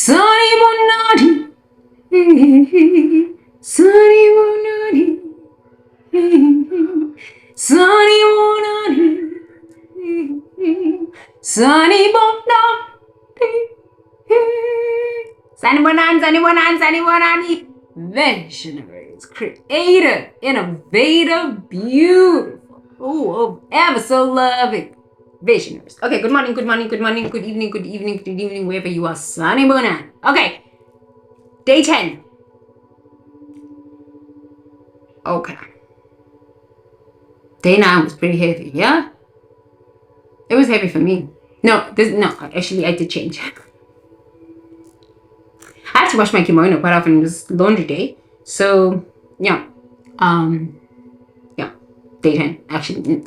Sunny Bonani. Sunny Bonani. Sunny Bonani. Sunny Bonani. Sunny Bonani, Sunny Bonani, Sunny Bonani. Visionaries, creative, innovative, beautiful. Oh, ever so loving. Visionaries. Okay, good morning, good morning, good morning, good evening, good evening, good evening, wherever you are. Sunny Bonan. Okay. Day 10. Okay. Day 9 was pretty heavy, yeah? It was heavy for me. No, actually I did change. I have to wash my kimono quite often. It was laundry day. So yeah. Day 10. Actually,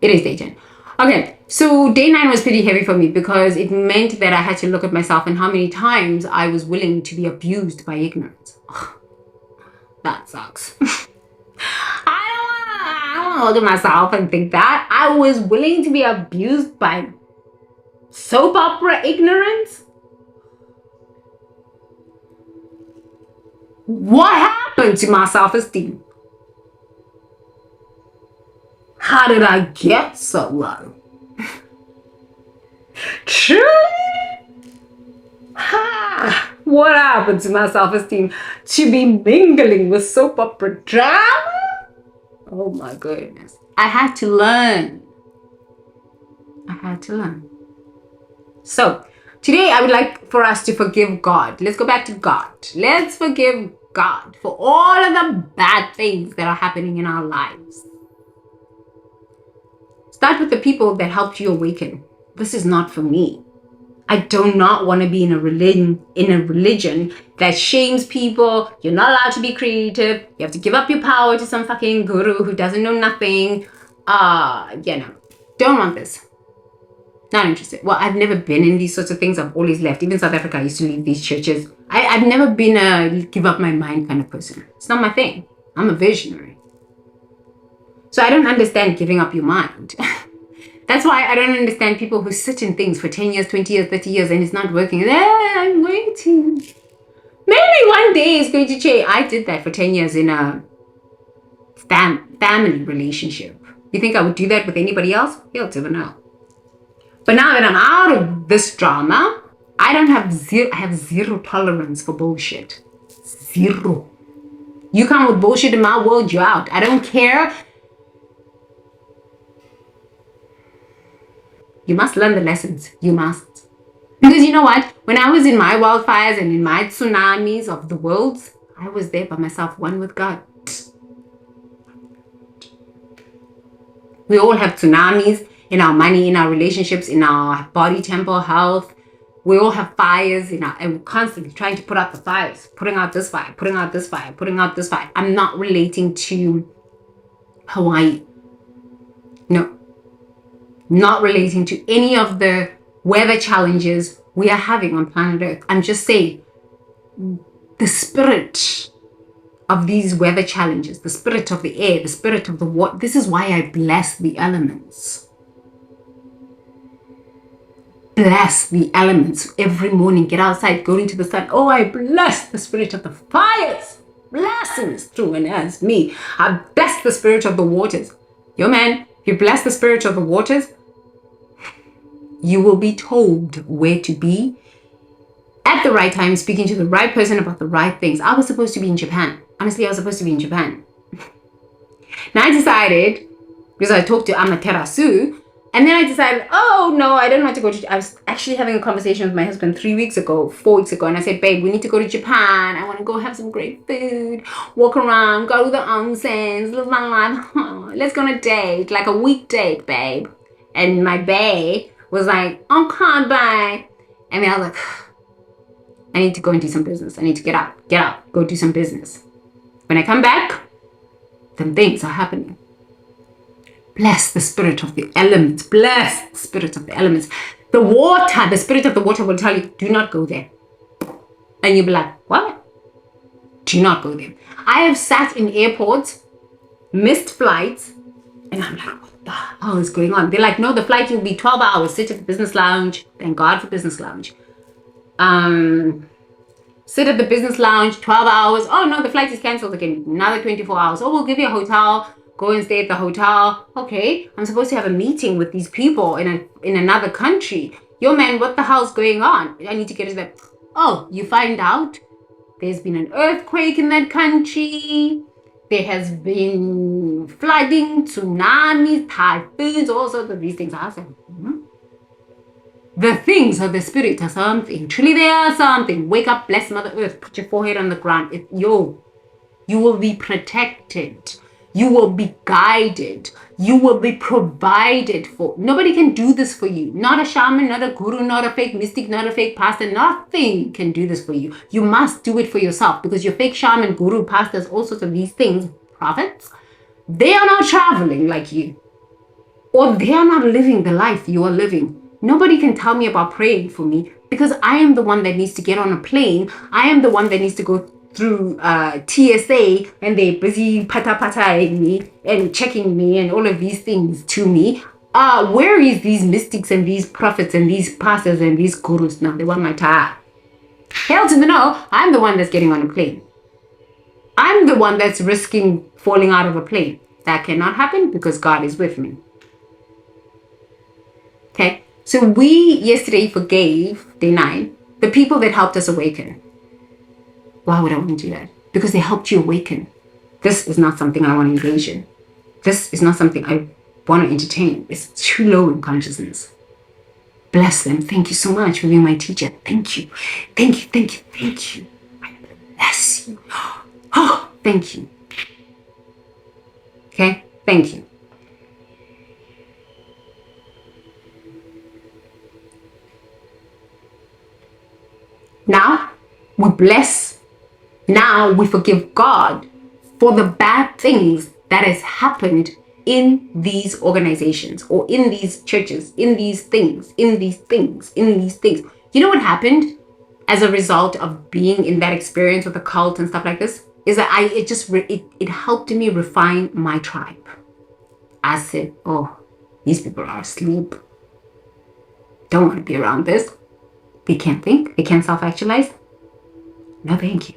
it is day 10. Okay, so day 9 was pretty heavy for me because it meant that I had to look at myself and how many times I was willing to be abused by ignorance. Ugh, that sucks. I don't want to look at myself and think that. I was willing to be abused by soap opera ignorance. What happened to my self-esteem? How did I get so low? Truly? What happened to my self-esteem to be mingling with soap opera drama? Oh my goodness. I had to learn. So, today I would like for us to forgive God. Let's go back to God. Let's forgive God for all of the bad things that are happening in our lives. Start with the people that helped you awaken. This is not for me. I do not want to be in a religion that shames people. You're not allowed to be creative. You have to give up your power to some fucking guru who doesn't know nothing. Don't want this. Not interested. Well, I've never been in these sorts of things. I've always left. Even South Africa, I used to leave these churches. I've never been a give up my mind kind of person. It's not my thing. I'm a visionary. So I don't understand giving up your mind. That's why I don't understand people who sit in things for 10 years, 20 years, 30 years and it's not working. I'm waiting. Maybe one day it's going to change. I did that for 10 years in a family relationship. You think I would do that with anybody else? You'll never know. But now that I'm out of this drama, I have zero tolerance for bullshit. Zero. You come with bullshit in my world, you're out. I don't care. You must learn the lessons. You must. Because you know what? When I was in my wildfires and in my tsunamis of the world, I was there by myself, one with God. We all have tsunamis in our money, in our relationships, in our body, temple, health. We all have fires and we're constantly trying to put out the fires, putting out this fire, putting out this fire, putting out this fire. I'm not relating to Hawaii. No. Not relating to any of the weather challenges we are having on planet Earth. I'm just saying the spirit of these weather challenges, the spirit of the air, the spirit of the water. This is why I bless the elements. Bless the elements every morning. Get outside, go into the sun. Oh, I bless the spirit of the fires. Blessings through and as me. I bless the spirit of the waters. Yo, man, if you bless the spirit of the waters, you will be told where to be at the right time, speaking to the right person about the right things. I was supposed to be in Japan. Honestly, I was supposed to be in Japan. Now I decided, because I talked to Amaterasu, and then I decided, oh no, I don't want to go to, I was actually having a conversation with my husband 4 weeks ago, and I said, babe, we need to go to Japan. I want to go have some great food, walk around, go to the onsens, live my life. Let's go on a date, like a week date, babe. And my bae was like, okay, babe. And then I was like, I need to go and do some business. I need to get out, go do some business. When I come back, then things are happening. Bless the spirit of the elements. Bless the spirit of the elements. The water, the spirit of the water will tell you, do not go there. And you'll be like, what? Do not go there. I have sat in airports, missed flights, and I'm like, what the hell is going on? They're like, no, the flight will be 12 hours. Sit at the business lounge. Thank God for business lounge. Sit at the business lounge 12 hours. Oh no, the flight is cancelled again. Another 24 hours. Oh, we'll give you a hotel. Go and stay at the hotel. Okay, I'm supposed to have a meeting with these people in another country. Yo, man, what the hell's going on? I need to get to that. Oh, you find out there's been an earthquake in that country. There has been flooding, tsunamis, typhoons, all sorts of these things. I was like, The things of the spirit are something. Truly they are something. Wake up, bless Mother Earth. Put your forehead on the ground. You will be protected. You will be guided. You will be provided for. Nobody can do this for you. Not a shaman, not a guru, not a fake mystic, not a fake pastor. Nothing can do this for you. You must do it for yourself, because your fake shaman, guru, pastors, all sorts of these things, prophets, they are not traveling like you. Or they are not living the life you are living. Nobody can tell me about praying for me, because I am the one that needs to get on a plane. I am the one that needs to go through TSA, and they're busy pata-pataing me and checking me and all of these things to me. Where is these mystics and these prophets and these pastors and these gurus now? They want my time. Hell to the no, I'm the one that's getting on a plane. I'm the one that's risking falling out of a plane. That cannot happen because God is with me. Okay? So we yesterday forgave, day 9, the people that helped us awaken. Why would I want to do that? Because they helped you awaken. This is not something I want to engage in. This is not something I want to entertain. It's too low in consciousness. Bless them. Thank you so much for being my teacher. Thank you. Thank you, thank you, thank you. I bless you. Oh, thank you. Okay? Thank you. Now, we bless. Now, we forgive God for the bad things that has happened in these organizations or in these churches, in these things. You know what happened as a result of being in that experience with a cult and stuff like this? Is that it helped me refine my tribe. I said, oh, these people are asleep. Don't want to be around this. They can't think. They can't self-actualize. No, thank you.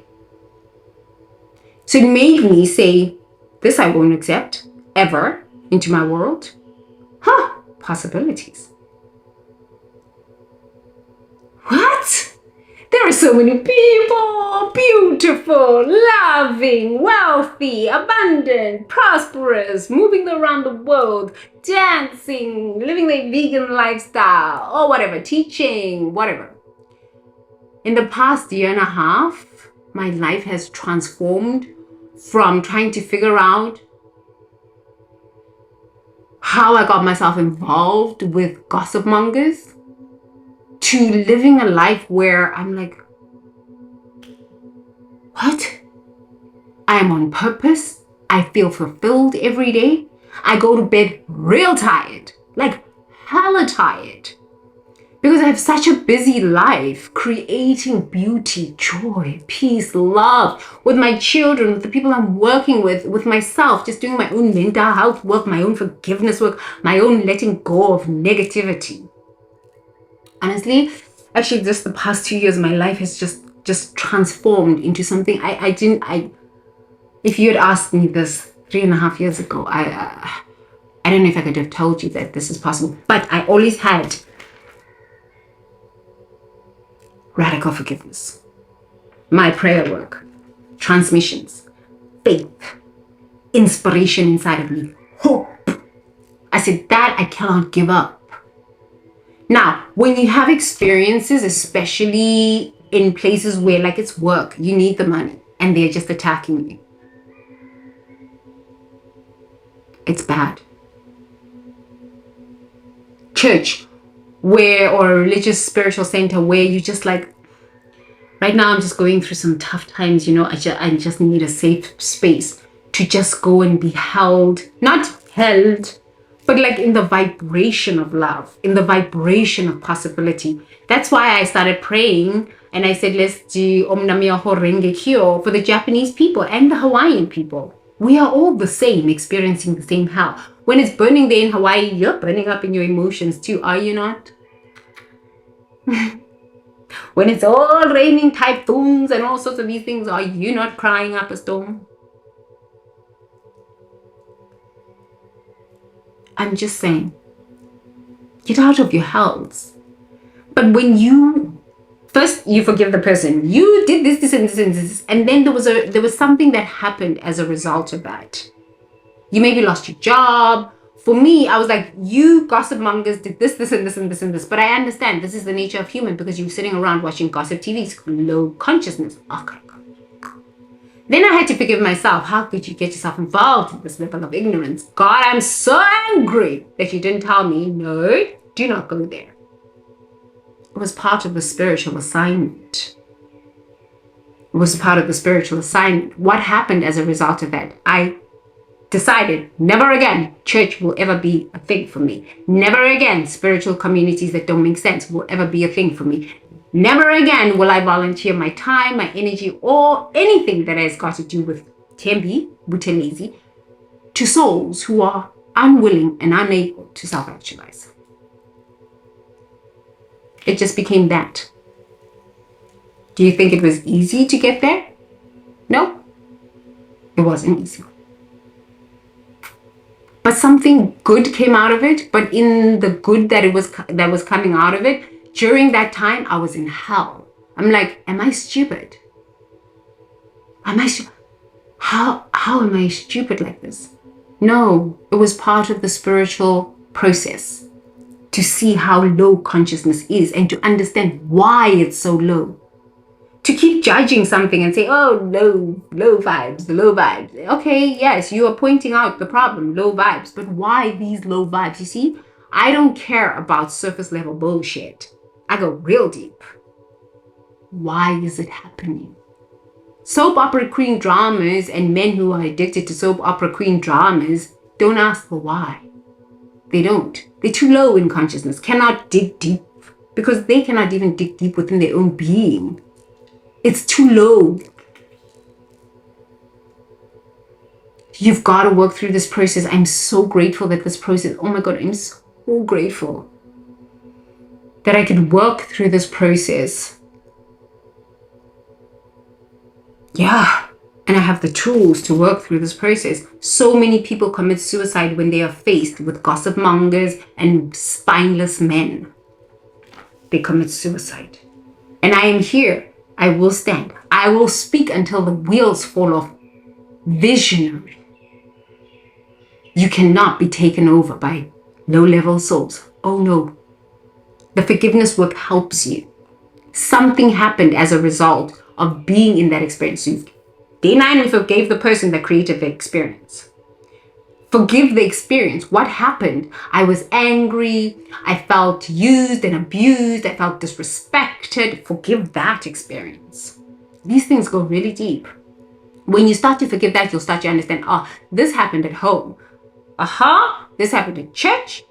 So it made me say, this I won't accept ever into my world. Possibilities. What? There are so many people, beautiful, loving, wealthy, abundant, prosperous, moving around the world, dancing, living their vegan lifestyle, or whatever, teaching, whatever. In the past year and a half, my life has transformed from trying to figure out how I got myself involved with gossip mongers to living a life where I'm like, what? I am on purpose. I feel fulfilled every day. I go to bed real tired, like hella tired. Because I have such a busy life creating beauty, joy, peace, love with my children, with the people I'm working with myself, just doing my own mental health work, my own forgiveness work, my own letting go of negativity. Honestly, actually just the past 2 years, my life has just transformed into something if you had asked me this 3.5 years ago, I don't know if I could have told you that this is possible, but I always had radical forgiveness, my prayer work, transmissions, faith, inspiration inside of me, hope. I said that I cannot give up. Now, when you have experiences, especially in places where like it's work, you need the money and they're just attacking you, it's bad. Church, or a religious spiritual center where you just like, right now I'm just going through some tough times, I just need a safe space to just go and be held, not held, but like in the vibration of love, in the vibration of possibility. That's why I started praying and I said, let's do Om Namyoho Renge Kyo for the Japanese people and the Hawaiian people. We are all the same, experiencing the same hell. When it's burning there in Hawaii, you're burning up in your emotions too, are you not? When it's all raining typhoons and all sorts of these things, are you not crying up a storm? I'm just saying, get out of your hells. But when first you forgive the person, you did this and this and this, and then there was something that happened as a result of that. You maybe lost your job. For me, I was like, you gossip mongers did this and this and this and this. But I understand this is the nature of human, because you're sitting around watching gossip TV. It's low consciousness. Okay. Then I had to forgive myself. How could you get yourself involved in this level of ignorance? God, I'm so angry that you didn't tell me. No, do not go there. It was part of the spiritual assignment. It was part of the spiritual assignment. What happened as a result of that? I decided never again church will ever be a thing for me. Never again spiritual communities that don't make sense will ever be a thing for me. Never again will I volunteer my time, my energy, or anything that has got to do with Tembi, Butelezi, to souls who are unwilling and unable to self-actualize. It just became that. Do you think it was easy to get there? No, it wasn't easy. But something good came out of it. But in the good that was coming out of it, during that time, I was in hell. I'm like, am I stupid? How am I stupid like this? No, it was part of the spiritual process to see how low consciousness is and to understand why it's so low. To keep judging something and say, oh, low vibes, the low vibes. Okay, yes, you are pointing out the problem, low vibes. But why these low vibes? You see, I don't care about surface level bullshit. I go real deep. Why is it happening? Soap opera queen dramas and men who are addicted to soap opera queen dramas don't ask the why. They don't. They're too low in consciousness, cannot dig deep, because they cannot even dig deep within their own being. It's too low. You've got to work through this process. I'm so grateful that this process, oh my God, I'm so grateful that I could work through this process. Yeah. And I have the tools to work through this process. So many people commit suicide when they are faced with gossip mongers and spineless men. They commit suicide. And I am here. I will stand. I will speak until the wheels fall off. Visionary. You cannot be taken over by low-level souls. Oh no. The forgiveness work helps you. Something happened as a result of being in that experience. So day 9, we forgave the person that created the experience. Forgive the experience. What happened? I was angry. I felt used and abused. I felt disrespected. Forgive that experience. These things go really deep. When you start to forgive that, you'll start to understand, this happened at home. This happened in church.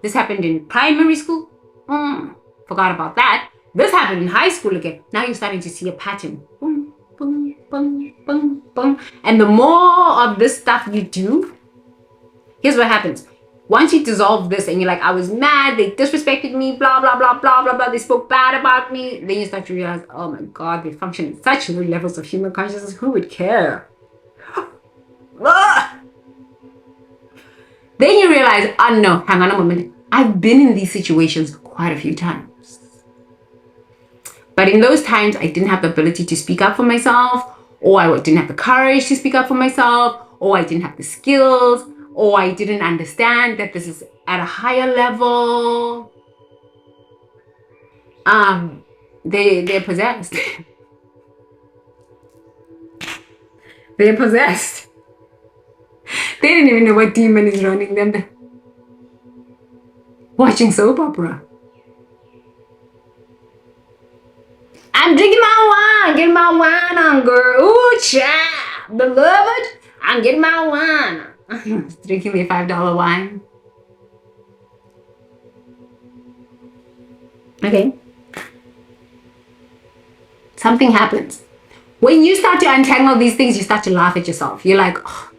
This happened in primary school. Forgot about that. This happened in high school again. Now you're starting to see a pattern. Boom, boom, boom, boom, boom. And the more of this stuff you do, here's what happens. Once you dissolve this and you're like, I was mad, they disrespected me, blah, blah, blah, blah, blah, blah, they spoke bad about me. Then you start to realize, oh my God, they function at such low levels of human consciousness. Who would care? Then you realize, no, hang on a moment. I've been in these situations quite a few times. But in those times, I didn't have the ability to speak up for myself, or I didn't have the courage to speak up for myself, or I didn't have the skills, or I didn't understand that this is at a higher level. They're possessed. They're possessed. They didn't even know what demon is running them. They're watching soap opera. I'm drinking my wine, getting my wine on, girl. Ooh, child, beloved, I'm getting my wine. Drinking me a $5 wine. Okay. Something happens. When you start to untangle these things, you start to laugh at yourself. You're like, oh,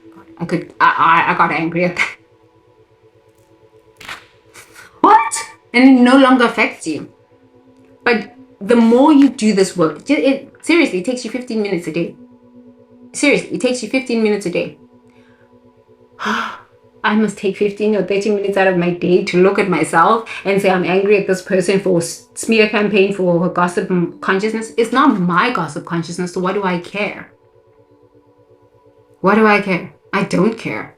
God, I got angry at that. What? And it no longer affects you. But the more you do this work, seriously, it takes you 15 minutes a day. Seriously, it takes you 15 minutes a day. I must take 15 or 30 minutes out of my day to look at myself and say I'm angry at this person for smear campaign, for her gossip consciousness. It's not my gossip consciousness, so what do I care? What do I care? I don't care.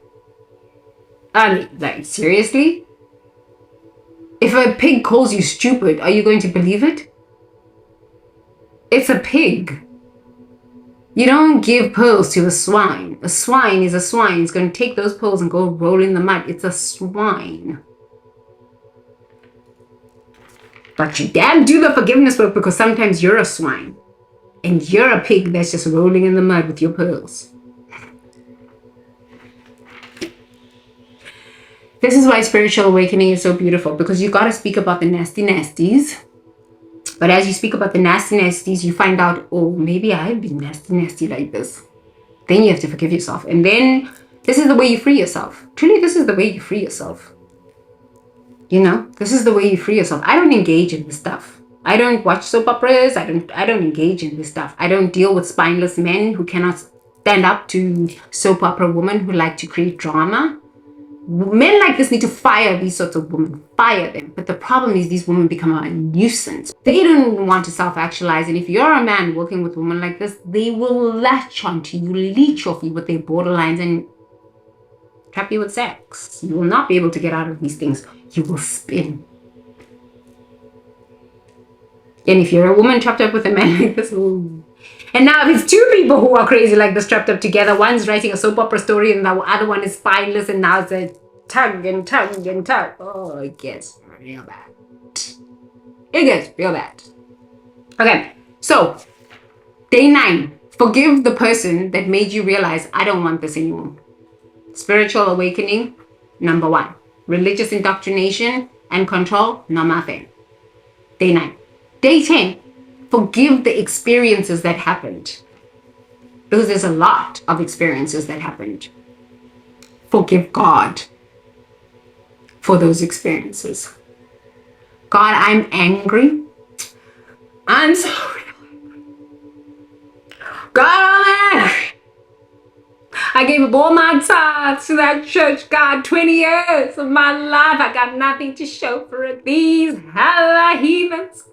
I mean, like, seriously? If a pig calls you stupid, are you going to believe it? It's a pig. You don't give pearls to a swine. A swine is a swine. It's going to take those pearls and go roll in the mud. It's a swine. But you damn do the forgiveness work, because sometimes you're a swine. And you're a pig that's just rolling in the mud with your pearls. This is why spiritual awakening is so beautiful, because you got to speak about the nasty nasties. But as you speak about the nasty nasties, you find out, oh, maybe I've been nasty like this. Then you have to forgive yourself. And then this is the way you free yourself. Truly, this is the way you free yourself. You know, this is the way you free yourself. I don't engage in this stuff. I don't watch soap operas. I don't engage in this stuff. I don't deal with spineless men who cannot stand up to soap opera women who like to create drama. Men like this need to fire these sorts of women, fire them. But the problem is these women become a nuisance. They don't want to self-actualize. And if you're a man working with women like this, they will latch onto you, leech off you with their borderlines and trap you with sex. You will not be able to get out of these things. You will spin. And if you're a woman trapped up with a man like this, ooh. And now if it's two people who are crazy like this trapped up together, one's writing a soap opera story and the other one is spineless, and now it's a tug and tug and tug. Oh, it gets real bad. It gets real bad. Okay, so day 9. Forgive the person that made you realize, I don't want this anymore. Spiritual awakening, number 1. Religious indoctrination and control, number 10. Day 9. Day 10. Forgive the experiences that happened. Because there's a lot of experiences that happened. Forgive God for those experiences. God, I'm angry. I'm sorry. God, I'm angry. I gave up all my tithes to that church, God. 20 years of my life, I got nothing to show for it. These hella heathens.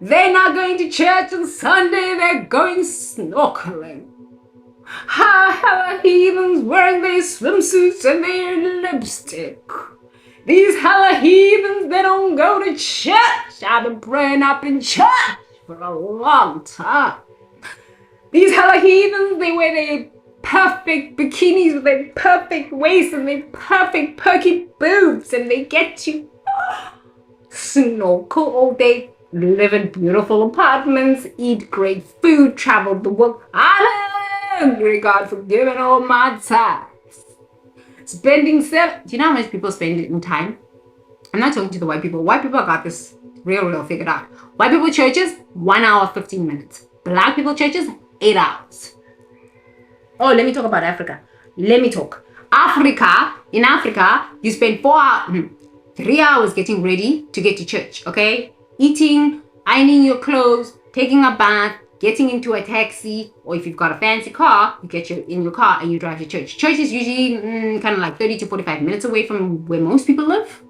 They're not going to church on Sunday, they're going snorkeling. Hella heathens wearing their swimsuits and their lipstick. These hella heathens, they don't go to church. I've been praying up in church for a long time. These hella heathens, they wear their perfect bikinis with their perfect waist and their perfect perky boobs, and they get to snorkel all day. Live in beautiful apartments, eat great food, travel the world. I'm hungry, God, for giving all my time. Spending do you know how much people spend in time? I'm not talking to the white people. White people got this real figured out. White people churches, 1 hour, 15 minutes. Black people churches, 8 hours. Oh, let me talk about Africa. Let me talk. In Africa, you spend 3 hours getting ready to get to church, okay? Eating, ironing your clothes, taking a bath, getting into a taxi, or if you've got a fancy car, you get in your car and you drive to church. Church is usually kind of like 30 to 45 minutes away from where most people live,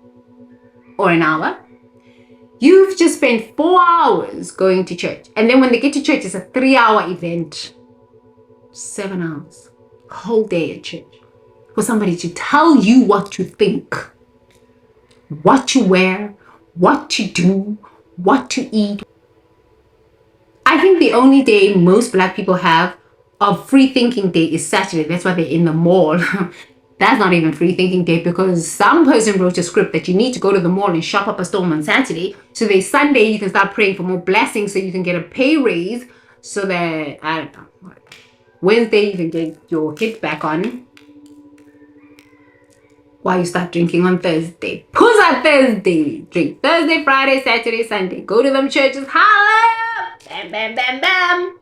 or an hour. You've just spent 4 hours going to church. And then when they get to church, it's a 3-hour event. 7 hours. Whole day at church. For somebody to tell you what to think, what to wear, what to do, what to eat. I think the only day most black people have of free thinking day is Saturday. That's why they're in the mall. That's not even free thinking day, because some person wrote a script that you need to go to the mall and shop up a storm on Saturday. So then Sunday you can start praying for more blessings so you can get a pay raise, so that, I don't know, Wednesday you can get your hit back on while you start drinking on Thursday. Who's on Thursday? Drink Thursday, Friday, Saturday, Sunday. Go to them churches. Holla! Bam, bam, bam, bam.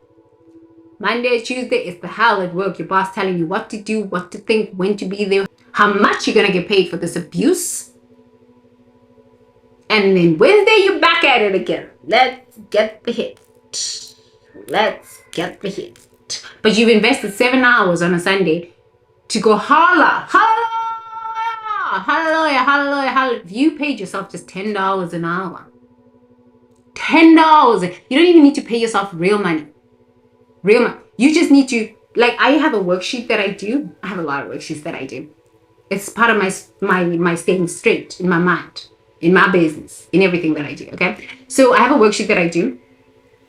Monday, Tuesday, it's the hell at work. Your boss telling you what to do, what to think, when to be there, how much you're going to get paid for this abuse. And then Wednesday, you're back at it again. Let's get the hit. Let's get the hit. But you've invested 7 hours on a Sunday to go holla, hallelujah, hallelujah, hallelujah, hallelujah. If you paid yourself just $10 an hour, $10, you don't even need to pay yourself real money. Real money. You just need to, like, I have a worksheet that I do. I have a lot of worksheets that I do. It's part of my staying straight in my mind, in my business, in everything that I do, okay? So I have a worksheet that I do.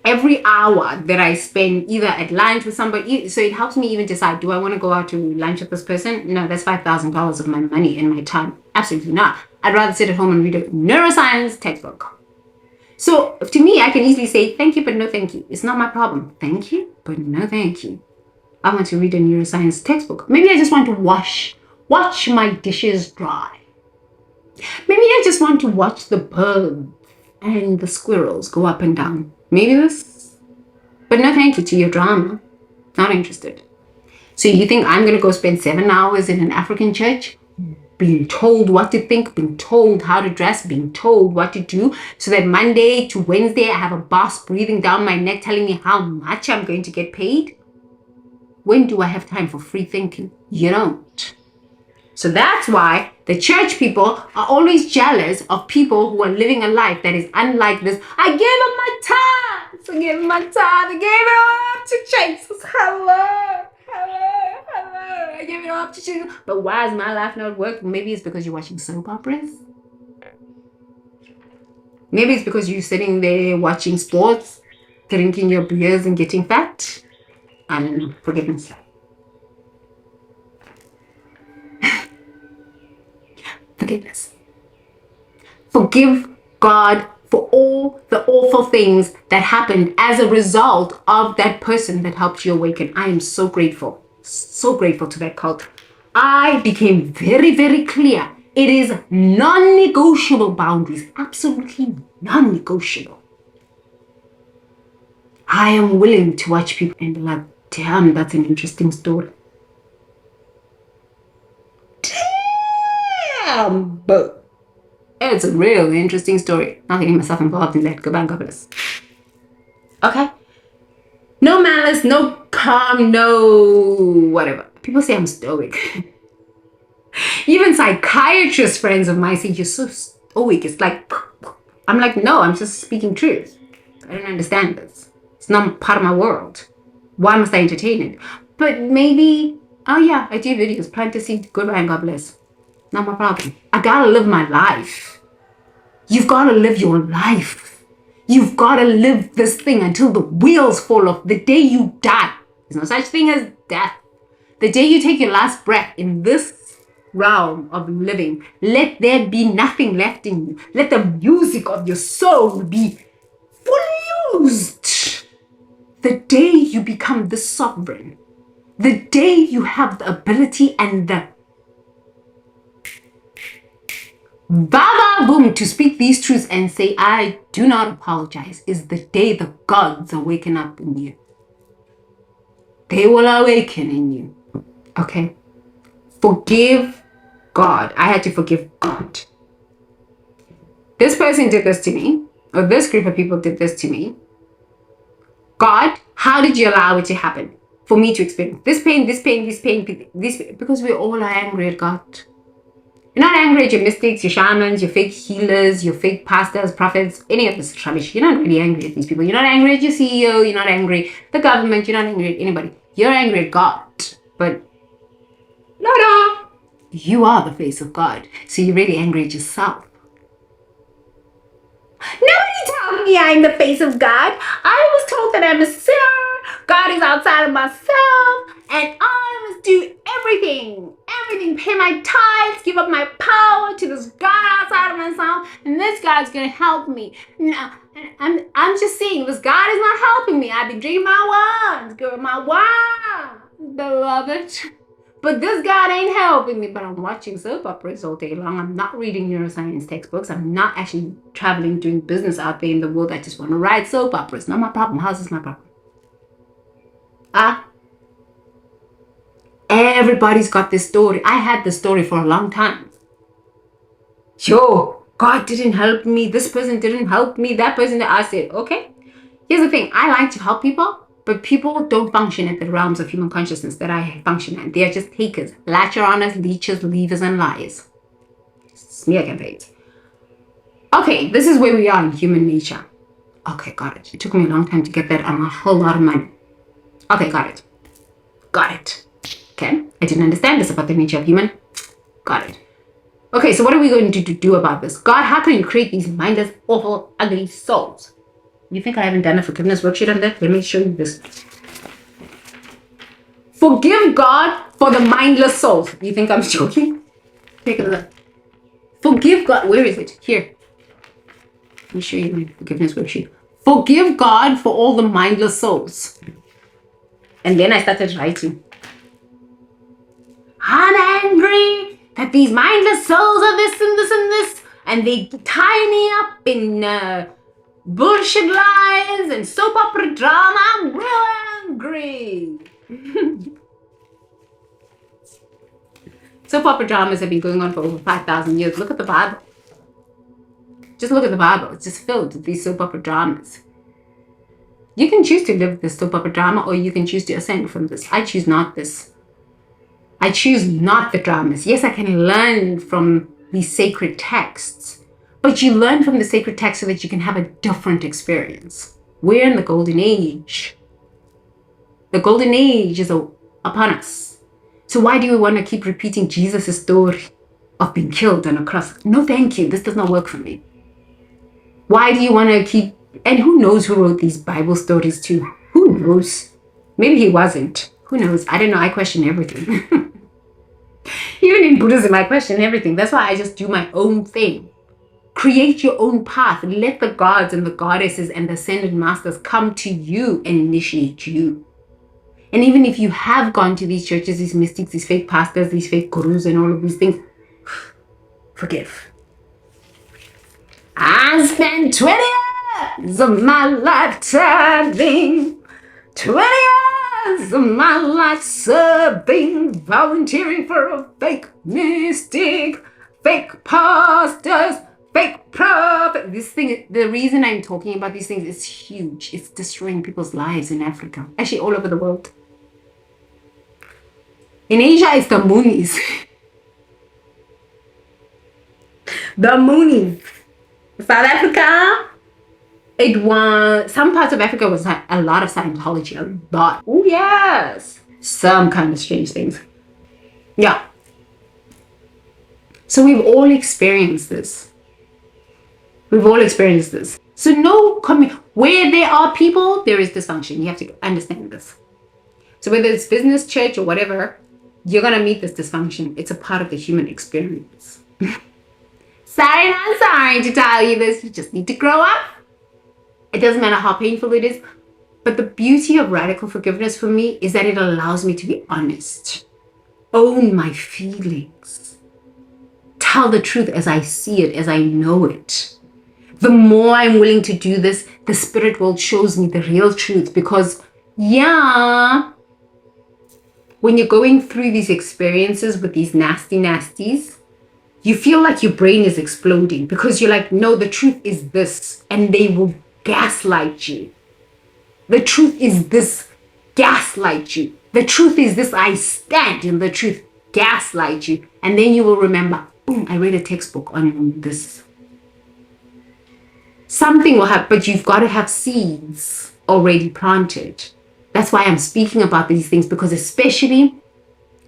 Every hour that I spend either at lunch with somebody, so it helps me even decide, do I want to go out to lunch with this person? No, that's $5,000 of my money and my time. Absolutely not. I'd rather sit at home and read a neuroscience textbook. So to me, I can easily say, thank you, but no thank you. It's not my problem. Thank you, but no thank you. I want to read a neuroscience textbook. Maybe I just want to watch my dishes dry. Maybe I just want to watch the birds and the squirrels go up and down. Maybe this. But no thank you to your drama. Not interested. So you think I'm going to go spend 7 hours in an African church being told what to think, being told how to dress, being told what to do, so that Monday to Wednesday I have a boss breathing down my neck telling me how much I'm going to get paid? When do I have time for free thinking? You don't. So that's why the church people are always jealous of people who are living a life that is unlike this. I gave them my time. So give them my time. I gave it all up to Jesus. Hello. I gave it all up to Jesus. But why is my life not working? Maybe it's because you're watching soap operas. Maybe it's because you're sitting there watching sports, drinking your beers and getting fat. I don't know. Forgiveness. Forgiveness. Forgive God for all the awful things that happened as a result of that person that helped you awaken. I am so grateful to that cult. I became very, very clear. It is non-negotiable boundaries, absolutely non-negotiable. I am willing to watch people and be like, damn, that's an interesting story. But it's a really interesting story. Not getting myself involved in that. Goodbye, God bless. Okay? No malice, no calm, no whatever. People say I'm stoic. Even psychiatrist friends of mine say you're so stoic. It's like, I'm like, no, I'm just speaking truth. I don't understand this. It's not part of my world. Why must I entertain it? But maybe, oh yeah, I do videos. Plant a seed. Goodbye and God bless. Not my problem. I gotta live my life. You've gotta live your life. You've gotta live this thing until the wheels fall off. The day you die. There's no such thing as death. The day you take your last breath in this realm of living, let there be nothing left in you. Let the music of your soul be fully used. The day you become the sovereign. The day you have the ability and the boom to speak these truths and say, I do not apologize, is the day the gods awaken up in you. They will awaken in you. Okay? Forgive God. I had to forgive God. This person did this to me, or this group of people did this to me. God, how did you allow it to happen? For me to experience this pain, because we all are angry at God. You're not angry at your mystics, your shamans, your fake healers, your fake pastors, prophets, any of this rubbish. You're not really angry at these people. You're not angry at your CEO. You're not angry at the government. You're not angry at anybody. You're angry at God. But no. You are the face of God. So you're really angry at yourself. Nobody told me I'm the face of God. I was told that I'm a sinner. God is outside of myself. And I must do everything, pay my tithes, give up my power to this God outside of myself, and this God's gonna help me. No, I'm just saying, this God is not helping me. I've been drinking my wine, beloved. But this God ain't helping me. But I'm watching soap operas all day long. I'm not reading neuroscience textbooks. I'm not actually traveling, doing business out there in the world. I just want to write soap operas. Not my problem. How's this my problem? Everybody's got this story. I had this story for a long time. Sure. God didn't help me. This person didn't help me. That person. I said, okay. Here's the thing. I like to help people, but people don't function at the realms of human consciousness that I function at. They are just takers, latcheroners, leeches, leavers, and liars. Smear campaigns. Okay, this is where we are in human nature. Okay, got it. It took me a long time to get that on a whole lot of money. Okay, got it. Got it. Okay, I didn't understand this about the nature of human. Got it. Okay, so what are we going to do about this? God, how can you create these mindless, awful, ugly souls? You think I haven't done a forgiveness worksheet on that? Let me show you this. Forgive God for the mindless souls. You think I'm joking? Take a look. Forgive God. Where is it? Here. Let me show you my forgiveness worksheet. Forgive God for all the mindless souls. And then I started writing. I'm angry that these mindless souls are this and this and this. And they tie me up in bullshit lies and soap opera drama. I'm real angry. Soap opera dramas have been going on for over 5,000 years. Look at the Bible. Just look at the Bible. It's just filled with these soap opera dramas. You can choose to live this soap opera drama, or you can choose to ascend from this. I choose not this. I choose not the dramas. Yes, I can learn from these sacred texts, but you learn from the sacred text so that you can have a different experience. We're in the golden age. The golden age is upon us. So why do we want to keep repeating Jesus' story of being killed on a cross? No, thank you. This does not work for me. Why do you want to keep... And who knows who wrote these Bible stories too? Who knows? Maybe he wasn't. Who knows? I don't know. I question everything. Even in Buddhism, I question everything. That's why I just do my own thing. Create your own path. Let the gods and the goddesses and the ascended masters come to you and initiate you. And even if you have gone to these churches, these mystics, these fake pastors, these fake gurus and all of these things, forgive. I spent 20 years of my life serving, 20 years of my life serving, volunteering for a fake mystic, fake pastors, fake prophet. This thing, the reason I'm talking about these things is huge. It's destroying people's lives in Africa, actually all over the world. In Asia, it's the Moonies. The Moonies. South Africa, it was, some parts of Africa was a lot of Scientology, a lot. Oh yes, some kind of strange things. Yeah. So we've all experienced this. We've all experienced this. So no, where there are people, there is dysfunction. You have to understand this. So whether it's business, church, or whatever, you're gonna meet this dysfunction. It's a part of the human experience. Sorry, not sorry to tell you this. You just need to grow up. It doesn't matter how painful it is. But the beauty of radical forgiveness for me is that it allows me to be honest. Own my feelings. Tell the truth as I see it, as I know it. The more I'm willing to do this, the spirit world shows me the real truth. Because, yeah, when you're going through these experiences with these nasties, you feel like your brain is exploding because you're like, no, the truth is this. And they will gaslight you. The truth is this, gaslight you. The truth is this, I stand in the truth, gaslight you. And then you will remember, boom, I read a textbook on this. Something will happen, but you've got to have seeds already planted. That's why I'm speaking about these things, because especially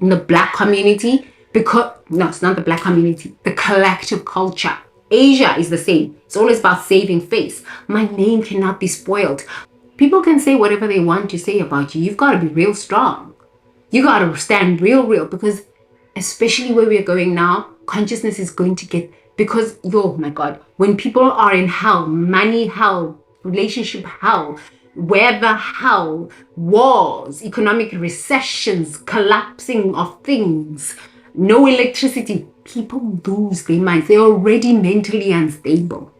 in the Black community, no, it's not the Black community, the collective culture. Asia is the same. It's always about saving face. My name cannot be spoiled. People can say whatever they want to say about you. You've got to be real strong. You got to stand real, because especially where we're going now, consciousness is going to get, because, oh my God, when people are in hell, money hell, relationship hell, weather hell, wars, economic recessions, collapsing of things, no electricity, people lose their minds. They're already mentally unstable.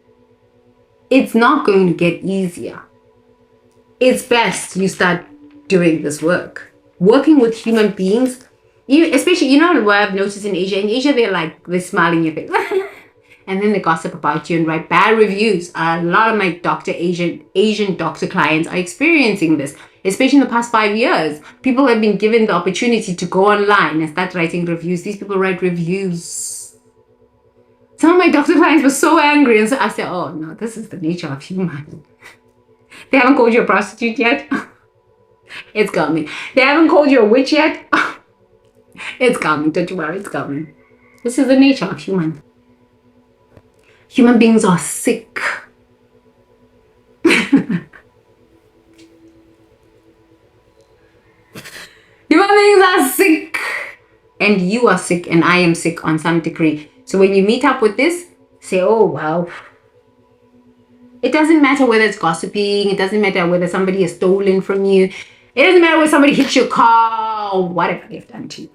It's not going to get easier. It's best you start doing this work. Working with human beings, especially, what I've noticed in Asia. In Asia, they're smiling in your face. and then they gossip about you and write bad reviews. A lot of my Asian doctor clients are experiencing this, especially in the past 5 years. People have been given the opportunity to go online and start writing reviews. These people write reviews. Some of my doctor clients were so angry, and so I said, oh no, this is the nature of human. They haven't called you a prostitute yet? It's coming. They haven't called you a witch yet? It's coming, don't you worry, it's coming. This is the nature of human. Human beings are sick. Human beings are sick. And you are sick, and I am sick on some degree. So when you meet up with this, say, oh, wow. It doesn't matter whether it's gossiping. It doesn't matter whether somebody has stolen from you. It doesn't matter whether somebody hits your car or whatever they've done to you.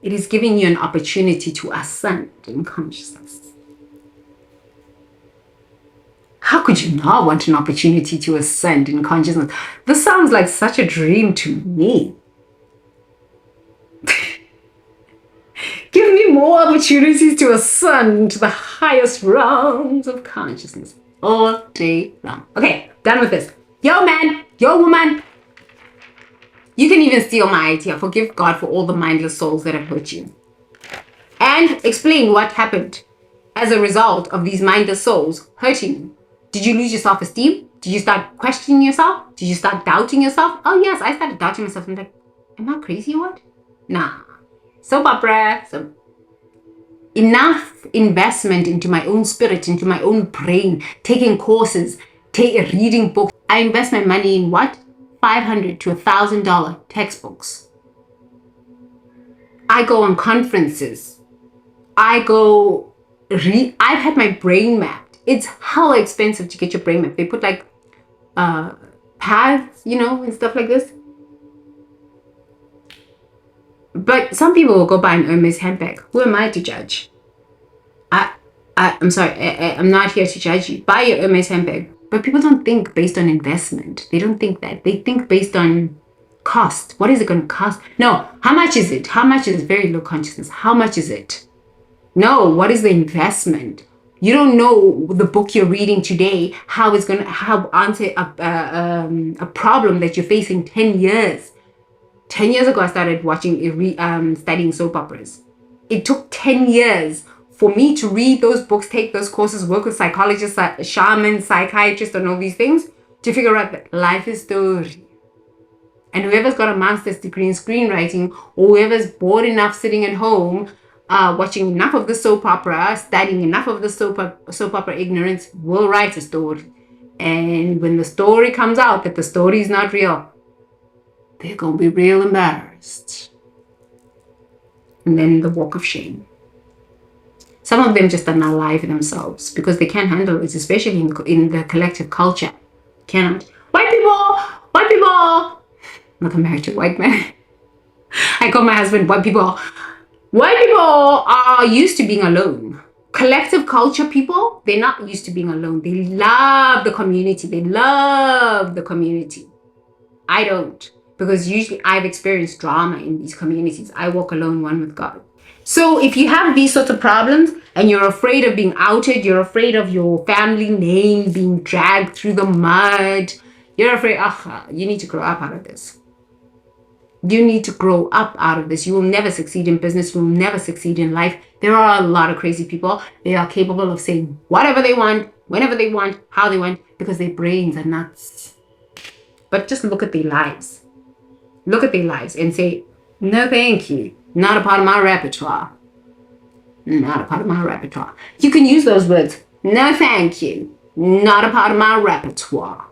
It is giving you an opportunity to ascend in consciousness. How could you not want an opportunity to ascend in consciousness? This sounds like such a dream to me. Give me more opportunities to ascend to the highest realms of consciousness all day long. Okay, done with this. Yo, man, yo, woman. You can even steal my idea. Forgive God for all the mindless souls that have hurt you. And explain what happened as a result of these mindless souls hurting you. Did you lose your self-esteem? Did you start questioning yourself? Did you start doubting yourself? Oh yes, I started doubting myself. I'm like, am I crazy or what? Nah. Soap opera. So enough investment into my own spirit, into my own brain, taking courses, reading books. I invest my money in what? $500 to $1,000 textbooks. I go on conferences. I've had my brain mapped. It's hella expensive to get your brain mapped. They put like paths, and stuff like this. But some people will go buy an Hermes handbag. Who am I to judge? I'm sorry. I'm not here to judge you. Buy your Hermes handbag. But people don't think based on investment. They don't think that. They think based on cost. What is it going to cost? No. How much is it? How much is it? Very low consciousness. How much is it? No. What is the investment? You don't know the book you're reading today, how it's going to answer a problem that you're facing 10 years. 10 years ago, I started studying soap operas. It took 10 years for me to read those books, take those courses, work with psychologists, shamans, psychiatrists, and all these things to figure out that life is story. And whoever's got a master's degree in screenwriting, or whoever's bored enough sitting at home, watching enough of the soap opera, studying enough of the soap opera ignorance, will write a story. And when the story comes out that the story is not real, they're going to be real embarrassed. And then the walk of shame. Some of them just unalive themselves because they can't handle it, especially in the collective culture. Cannot. White people. Look, I'm married to a white man. I call my husband white people. White people are used to being alone. Collective culture people, they're not used to being alone. They love the community. I don't. Because usually I've experienced drama in these communities. I walk alone, one with God. So if you have these sorts of problems and you're afraid of being outed, you're afraid of your family name being dragged through the mud, you're afraid, you need to grow up out of this. You need to grow up out of this. You will never succeed in business. You will never succeed in life. There are a lot of crazy people. They are capable of saying whatever they want, whenever they want, how they want, because their brains are nuts. But just look at their lives. Look at their lives and say, no, thank you. Not a part of my repertoire. Not a part of my repertoire. You can use those words. No, thank you. Not a part of my repertoire.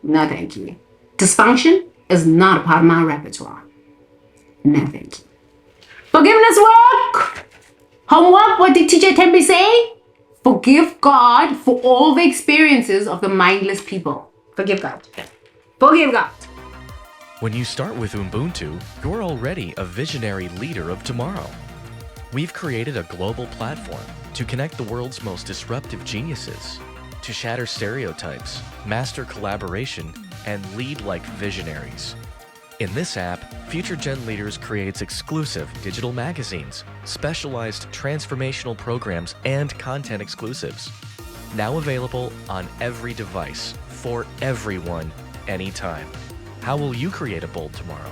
No, thank you. Dysfunction is not a part of my repertoire. No, thank you. Forgiveness work. Homework. What did TJ Tempe say? Forgive God for all the experiences of the mindless people. Forgive God. Forgive God. When you start with Ubuntu, you're already a visionary leader of tomorrow. We've created a global platform to connect the world's most disruptive geniuses, to shatter stereotypes, master collaboration, and lead like visionaries. In this app, Future Gen Leaders creates exclusive digital magazines, specialized transformational programs, and content exclusives. Now available on every device, for everyone, anytime. How will you create a bold tomorrow?